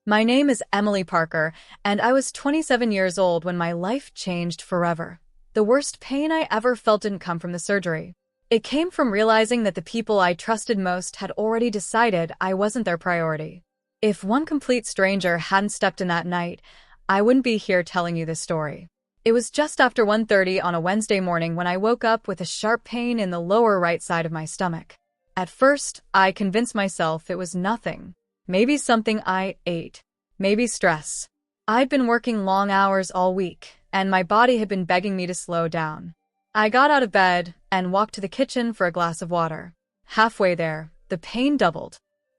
My name is Emily Parker, and I was 27 years old when my life changed forever. The worst pain I ever felt didn't come from the surgery. It came from realizing that the people I trusted most had already decided I wasn't their priority. If one complete stranger hadn't stepped in that night, I wouldn't be here telling you this story. It was just after 1:30 on a Wednesday morning when I woke up with a sharp pain in the lower right side of my stomach. At first, I convinced myself it was nothing. Maybe something I ate. Maybe stress. I'd been working long hours all week, and my body had been begging me to slow down. I got out of bed and walked to the kitchen for a glass of water. Halfway there, the pain doubled.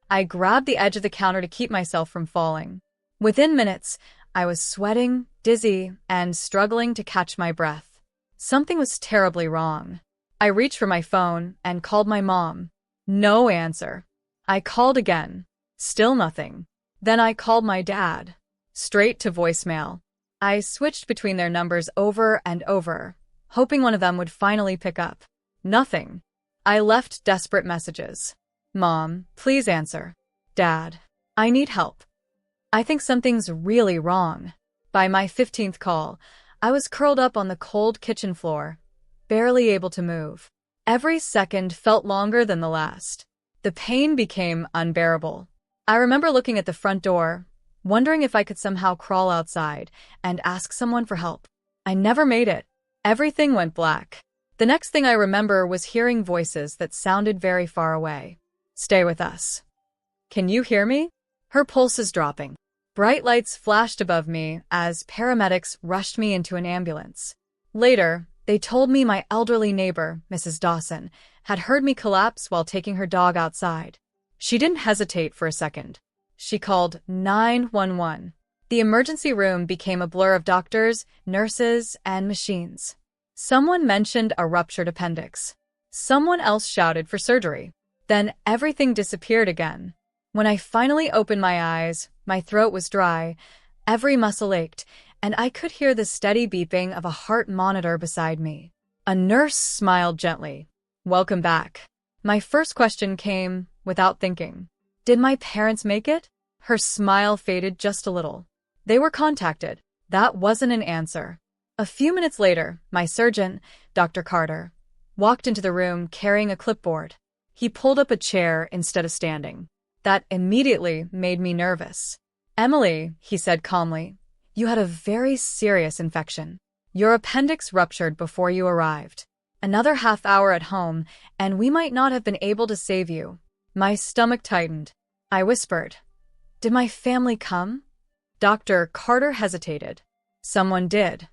I grabbed the edge of the counter to keep myself from falling. Within minutes, I was sweating, dizzy, and struggling to catch my breath. Something was terribly wrong. I reached for my phone and called my mom. No answer. I called again. Still nothing. Then I called my dad. Straight to voicemail. I switched between their numbers over and over, hoping one of them would finally pick up. Nothing. I left desperate messages. Mom, please answer. Dad, I need help. I think something's really wrong. By my 15th call, I was curled up on the cold kitchen floor, barely able to move. Every second felt longer than the last. The pain became unbearable. I remember looking at the front door, wondering if I could somehow crawl outside and ask someone for help. I never made it. Everything went black. The next thing I remember was hearing voices that sounded very far away. Stay with us. Can you hear me? Her pulse is dropping. Bright lights flashed above me as paramedics rushed me into an ambulance. Later, they told me my elderly neighbor, Mrs. Dawson, had heard me collapse while taking her dog outside. She didn't hesitate for a second. She called 911. The emergency room became a blur of doctors, nurses, and machines. Someone mentioned a ruptured appendix. Someone else shouted for surgery. Then everything disappeared again. When I finally opened my eyes, my throat was dry, every muscle ached, and I could hear the steady beeping of a heart monitor beside me. A nurse smiled gently. Welcome back. My first question came without thinking. Did my parents make it? Her smile faded just a little. They were contacted. That wasn't an answer. A few minutes later, my surgeon, Dr. Carter, walked into the room carrying a clipboard. He pulled up a chair instead of standing. That immediately made me nervous. Emily, he said calmly, you had a very serious infection. Your appendix ruptured before you arrived. Another half hour at home, and we might not have been able to save you. My stomach tightened. I whispered, did my family come? Dr. Carter hesitated. Someone did.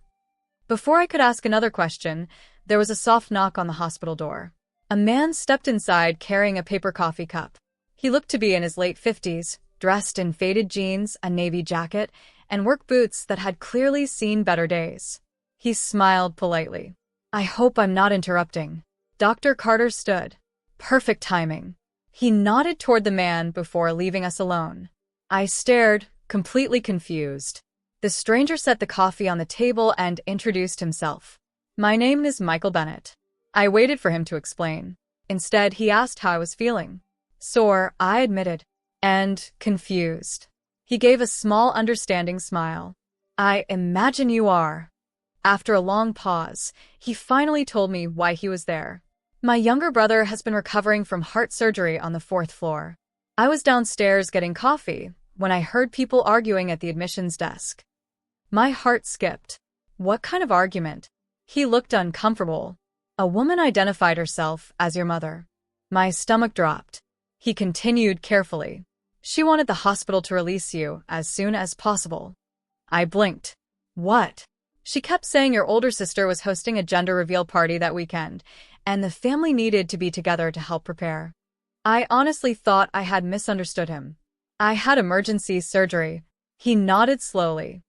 Before I could ask another question, there was a soft knock on the hospital door. A man stepped inside carrying a paper coffee cup. He looked to be in his late 50s, dressed in faded jeans, a navy jacket, and work boots that had clearly seen better days. He smiled politely. I hope I'm not interrupting. Dr. Carter stood. Perfect timing. He nodded toward the man before leaving us alone. I stared, completely confused. The stranger set the coffee on the table and introduced himself. My name is Michael Bennett. I waited for him to explain. Instead, he asked how I was feeling. Sore, I admitted, and confused. He gave a small, understanding smile. I imagine you are. After a long pause, he finally told me why he was there. My younger brother has been recovering from heart surgery on the 4th floor. I was downstairs getting coffee when I heard people arguing at the admissions desk. My heart skipped. What kind of argument? He looked uncomfortable. A woman identified herself as your mother. My stomach dropped. He continued carefully. She wanted the hospital to release you as soon as possible. I blinked. What? She kept saying your older sister was hosting a gender reveal party that weekend, and the family needed to be together to help prepare. I honestly thought I had misunderstood him. I had emergency surgery. He nodded slowly.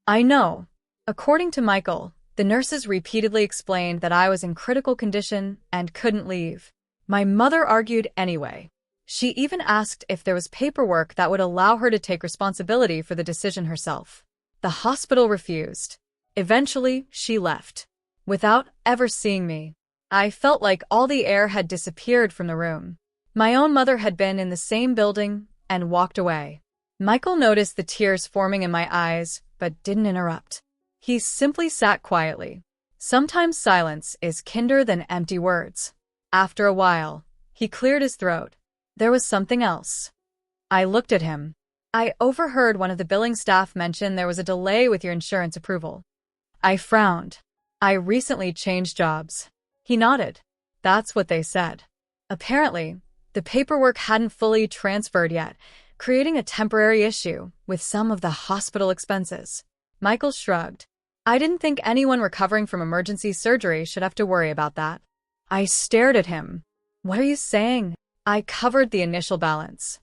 I know. According to Michael, the nurses repeatedly explained that I was in critical condition and couldn't leave. My mother argued anyway. She even asked if there was paperwork that would allow her to take responsibility for the decision herself. The hospital refused. Eventually, she left. Without ever seeing me. I felt like all the air had disappeared from the room. My own mother had been in the same building and walked away. Michael noticed the tears forming in my eyes, but didn't interrupt. He simply sat quietly. Sometimes silence is kinder than empty words. After a while, he cleared his throat. There was something else. I looked at him. I overheard one of the billing staff mention there was a delay with your insurance approval. I frowned. I recently changed jobs. He nodded. That's what they said. Apparently, the paperwork hadn't fully transferred yet, creating a temporary issue with some of the hospital expenses. Michael shrugged. I didn't think anyone recovering from emergency surgery should have to worry about that. I stared at him. What are you saying? I covered the initial balance.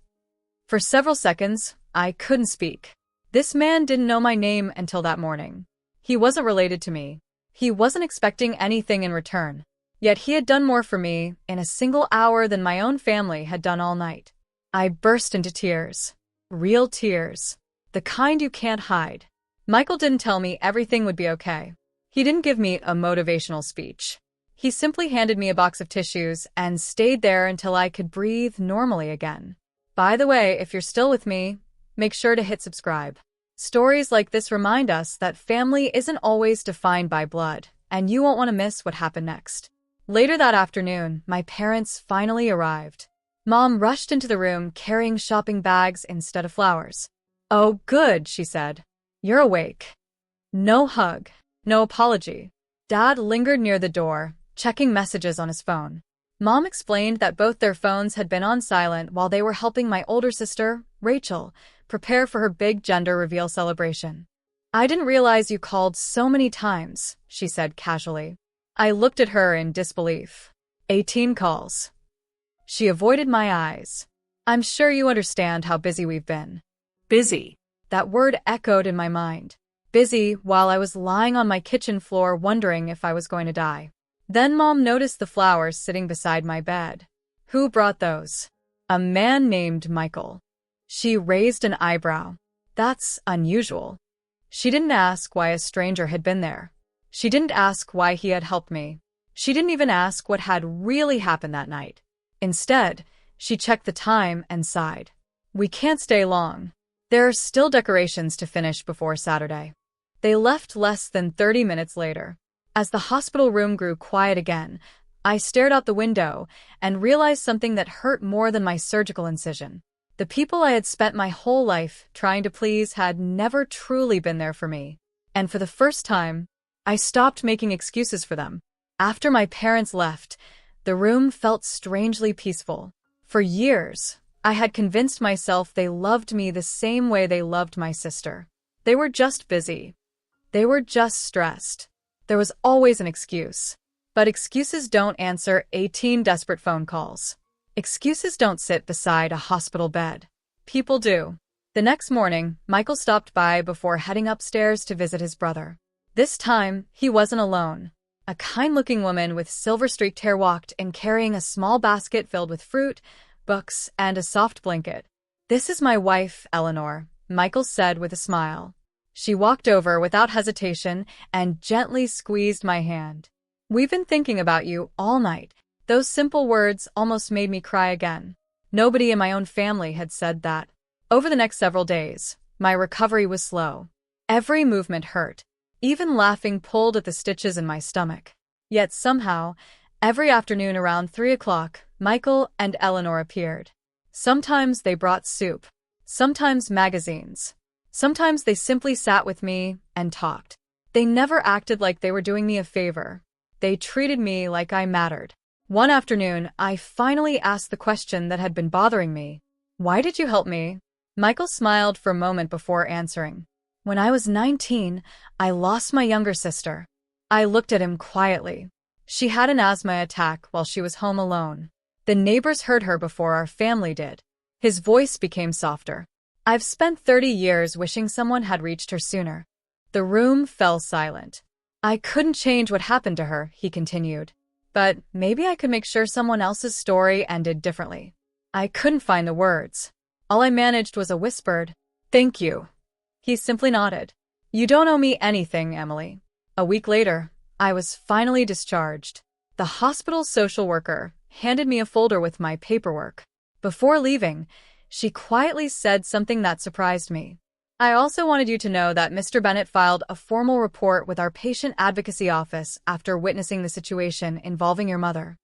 For several seconds, I couldn't speak. This man didn't know my name until that morning. He wasn't related to me. He wasn't expecting anything in return. Yet he had done more for me in a single hour than my own family had done all night. I burst into tears. Real tears. The kind you can't hide. Michael didn't tell me everything would be okay. He didn't give me a motivational speech. He simply handed me a box of tissues and stayed there until I could breathe normally again. By the way, if you're still with me, make sure to hit subscribe. Stories like this remind us that family isn't always defined by blood, and you won't want to miss what happened next. Later that afternoon, my parents finally arrived. Mom rushed into the room carrying shopping bags instead of flowers. "Oh, good," she said. "You're awake." No hug, no apology. Dad lingered near the door, checking messages on his phone. Mom explained that both their phones had been on silent while they were helping my older sister, Rachel, prepare for her big gender reveal celebration. "I didn't realize you called so many times," she said casually. I looked at her in disbelief. 18 calls. She avoided my eyes. "I'm sure you understand how busy we've been." Busy. That word echoed in my mind. Busy while I was lying on my kitchen floor wondering if I was going to die. Then Mom noticed the flowers sitting beside my bed. "Who brought those?" "A man named Michael." She raised an eyebrow. "That's unusual." She didn't ask why a stranger had been there. She didn't ask why he had helped me. She didn't even ask what had really happened that night. Instead, she checked the time and sighed. "We can't stay long. There are still decorations to finish before Saturday." They left less than 30 minutes later. As the hospital room grew quiet again, I stared out the window and realized something that hurt more than my surgical incision. The people I had spent my whole life trying to please had never truly been there for me. And for the first time, I stopped making excuses for them. After my parents left, the room felt strangely peaceful. For years, I had convinced myself they loved me the same way they loved my sister. They were just busy. They were just stressed. There was always an excuse. But excuses don't answer 18 desperate phone calls. Excuses don't sit beside a hospital bed. People do. The next morning, Michael stopped by before heading upstairs to visit his brother. This time, he wasn't alone. A kind-looking woman with silver-streaked hair walked in carrying a small basket filled with fruit, books, and a soft blanket. "This is my wife, Eleanor," Michael said with a smile. She walked over without hesitation and gently squeezed my hand. "We've been thinking about you all night." Those simple words almost made me cry again. Nobody in my own family had said that. Over the next several days, my recovery was slow. Every movement hurt. Even laughing pulled at the stitches in my stomach. Yet somehow, every afternoon around 3 o'clock, Michael and Eleanor appeared. Sometimes they brought soup. Sometimes magazines. Sometimes they simply sat with me and talked. They never acted like they were doing me a favor. They treated me like I mattered. One afternoon, I finally asked the question that had been bothering me. "Why did you help me?" Michael smiled for a moment before answering. "When I was 19, I lost my younger sister." I looked at him quietly. She had an asthma attack while she was home alone. The neighbors heard her before our family did. His voice became softer. "I've spent 30 years wishing someone had reached her sooner." The room fell silent. "I couldn't change what happened to her," he continued. "But maybe I could make sure someone else's story ended differently." I couldn't find the words. All I managed was a whispered, "Thank you." He simply nodded. "You don't owe me anything, Emily." A week later, I was finally discharged. The hospital social worker handed me a folder with my paperwork. Before leaving, she quietly said something that surprised me. I also wanted you to know that Mr. Bennett filed a formal report with our patient advocacy office after witnessing the situation involving your mother.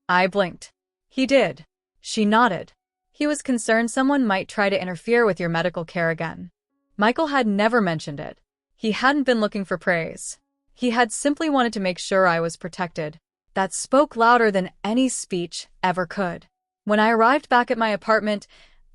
I blinked. He did. She nodded. He was concerned someone might try to interfere with your medical care again. Michael had never mentioned it. He hadn't been looking for praise. He had simply wanted to make sure I was protected. That spoke louder than any speech ever could. When I arrived back at my apartment,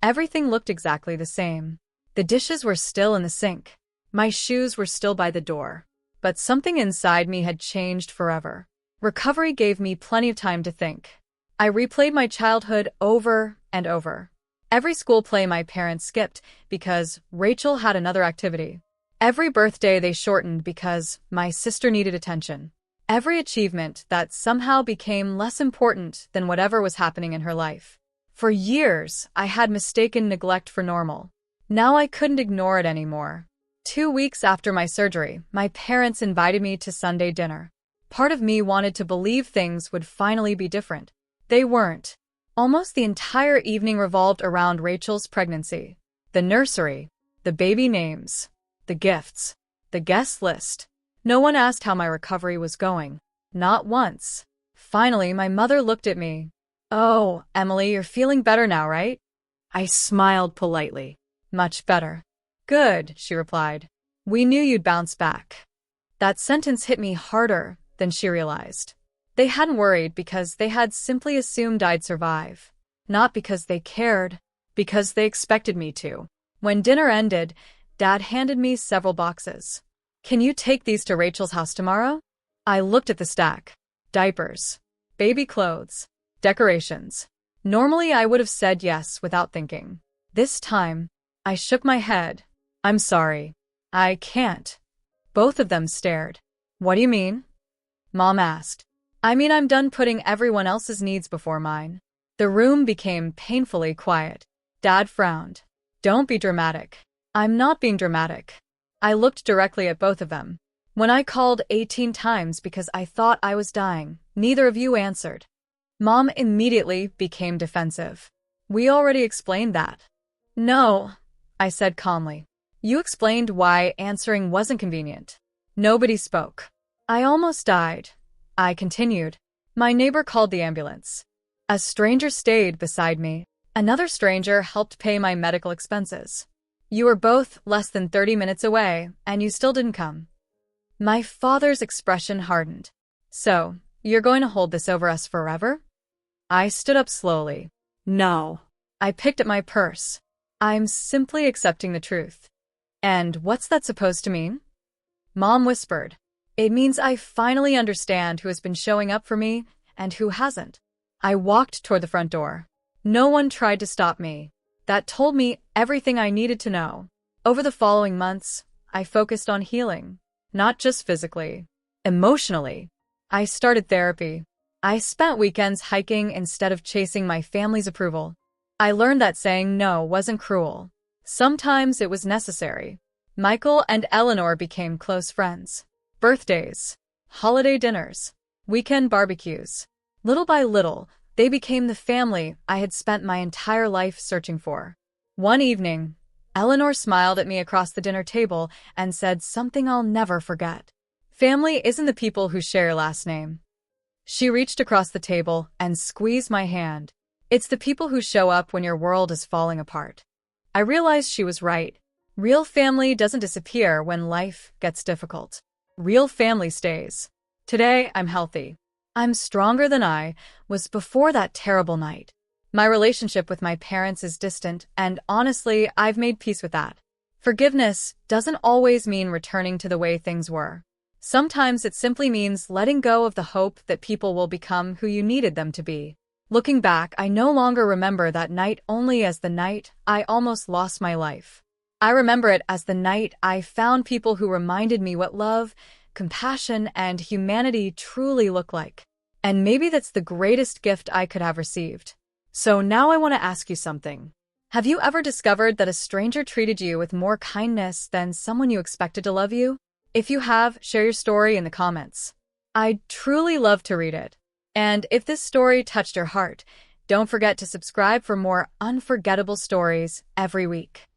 everything looked exactly the same. The dishes were still in the sink. My shoes were still by the door. But something inside me had changed forever. Recovery gave me plenty of time to think. I replayed my childhood over and over. Every school play my parents skipped because Rachel had another activity. Every birthday they shortened because my sister needed attention. Every achievement that somehow became less important than whatever was happening in her life. For years, I had mistaken neglect for normal. Now I couldn't ignore it anymore. 2 weeks after my surgery, my parents invited me to Sunday dinner. Part of me wanted to believe things would finally be different. They weren't. Almost the entire evening revolved around Rachel's pregnancy. The nursery, the baby names, the gifts, the guest list. No one asked how my recovery was going. Not once. Finally, my mother looked at me. "Oh, Emily, you're feeling better now, right?" I smiled politely. "Much better." "Good," she replied. "We knew you'd bounce back." That sentence hit me harder than she realized. They hadn't worried because they had simply assumed I'd survive. Not because they cared, because they expected me to. When dinner ended, Dad handed me several boxes. "Can you take these to Rachel's house tomorrow?" I looked at the stack. Diapers, baby clothes, decorations. Normally I would have said yes without thinking. This time, I shook my head. "I'm sorry. I can't." Both of them stared. "What do you mean?" Mom asked. "I mean, I'm done putting everyone else's needs before mine." The room became painfully quiet. Dad frowned. "Don't be dramatic." "I'm not being dramatic." I looked directly at both of them. "When I called 18 times because I thought I was dying, neither of you answered." Mom immediately became defensive. "We already explained that." "No," I said calmly. "You explained why answering wasn't convenient." Nobody spoke. "I almost died," I continued. "My neighbor called the ambulance. A stranger stayed beside me. Another stranger helped pay my medical expenses. You were both less than 30 minutes away, and you still didn't come." My father's expression hardened. "So, you're going to hold this over us forever?" I stood up slowly. "No." I picked at my purse. "I'm simply accepting the truth." "And what's that supposed to mean?" Mom whispered. "It means I finally understand who has been showing up for me and who hasn't." I walked toward the front door. No one tried to stop me. That told me everything I needed to know. Over the following months, I focused on healing. Not just physically. Emotionally. I started therapy. I spent weekends hiking instead of chasing my family's approval. I learned that saying no wasn't cruel. Sometimes it was necessary. Michael and Eleanor became close friends. Birthdays, holiday dinners, weekend barbecues. Little by little, they became the family I had spent my entire life searching for. One evening, Eleanor smiled at me across the dinner table and said something I'll never forget. "Family isn't the people who share your last name." She reached across the table and squeezed my hand. "It's the people who show up when your world is falling apart." I realized she was right. Real family doesn't disappear when life gets difficult. Real family stays. Today, I'm healthy. I'm stronger than I was before that terrible night. My relationship with my parents is distant, and honestly, I've made peace with that. Forgiveness doesn't always mean returning to the way things were. Sometimes it simply means letting go of the hope that people will become who you needed them to be. Looking back, I no longer remember that night only as the night I almost lost my life. I remember it as the night I found people who reminded me what love, compassion, and humanity truly look like. And maybe that's the greatest gift I could have received. So now I want to ask you something. Have you ever discovered that a stranger treated you with more kindness than someone you expected to love you? If you have, share your story in the comments. I'd truly love to read it. And if this story touched your heart, Don't forget to subscribe for more unforgettable stories every week.